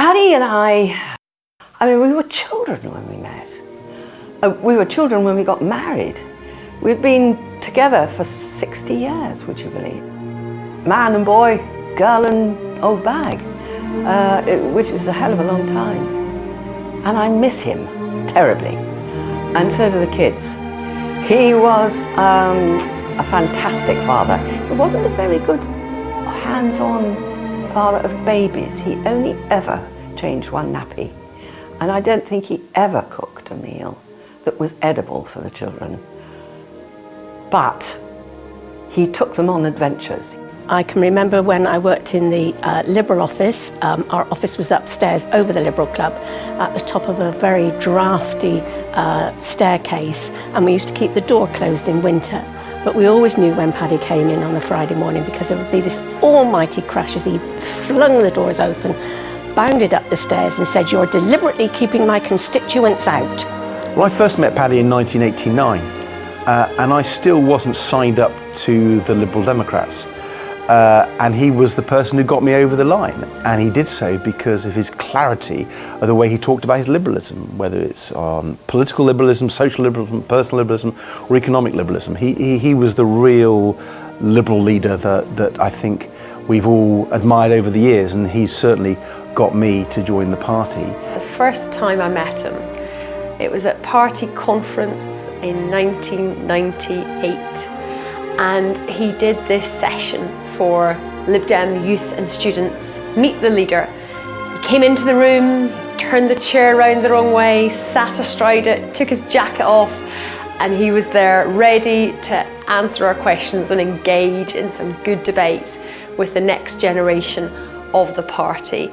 Paddy and I mean, we were children when we met. We were children when we got married. We'd been together for 60 years, would you believe? Man and boy, girl and old bag, which was a hell of a long time. And I miss him terribly, and so do the kids. He was a fantastic father. He wasn't a very good hands-on father of babies. He only ever changed one nappy. And I don't think he ever cooked a meal that was edible for the children. But he took them on adventures. I can remember when I worked in the Liberal office. Our office was upstairs over the Liberal Club at the top of a very drafty staircase, and we used to keep the door closed in winter. But we always knew when Paddy came in on a Friday morning, because there would be this almighty crash as he flung the doors open, bounded up the stairs and said, "You're deliberately keeping my constituents out." Well, I first met Paddy in 1989, and I still wasn't signed up to the Liberal Democrats. And he was the person who got me over the line. And he did so because of his clarity of the way he talked about his liberalism, whether it's political liberalism, social liberalism, personal liberalism, or economic liberalism. He was the real liberal leader that I think we've all admired over the years, and he's certainly got me to join the party. The first time I met him, it was at party conference in 1998, and he did this session for Lib Dem youth and students, meet the leader. He came into the room, turned the chair around the wrong way, sat astride it, took his jacket off, and he was there ready to answer our questions and engage in some good debate with the next generation of the party.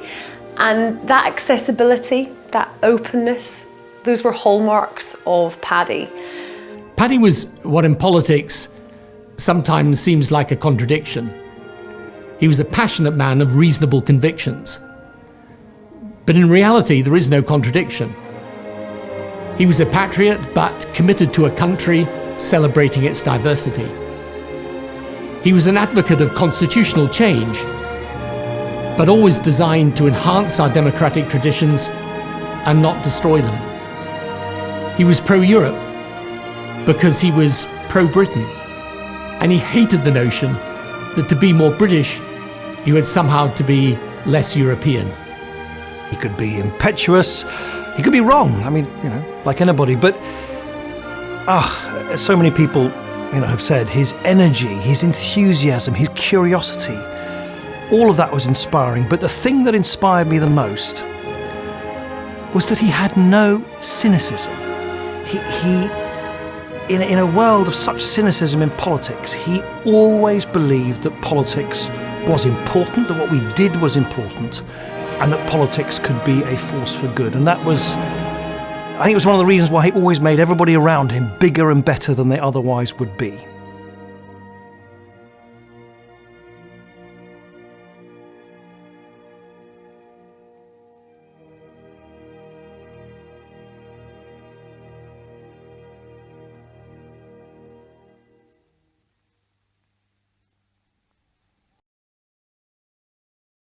And that accessibility, that openness, those were hallmarks of Paddy. Paddy was what in politics sometimes seems like a contradiction. He was a passionate man of reasonable convictions. But in reality, there is no contradiction. He was a patriot, but committed to a country celebrating its diversity. He was an advocate of constitutional change, but always designed to enhance our democratic traditions and not destroy them. He was pro-Europe because he was pro-Britain, and he hated the notion that to be more British, you had somehow to be less European. He could be impetuous, he could be wrong, I mean, like anybody, but as so many people have said, his energy, his enthusiasm, his curiosity, all of that was inspiring. But the thing that inspired me the most was that he had no cynicism. In a world of such cynicism in politics, he always believed that politics was important, that what we did was important, and that politics could be a force for good. And that was, I think it was one of the reasons why he always made everybody around him bigger and better than they otherwise would be.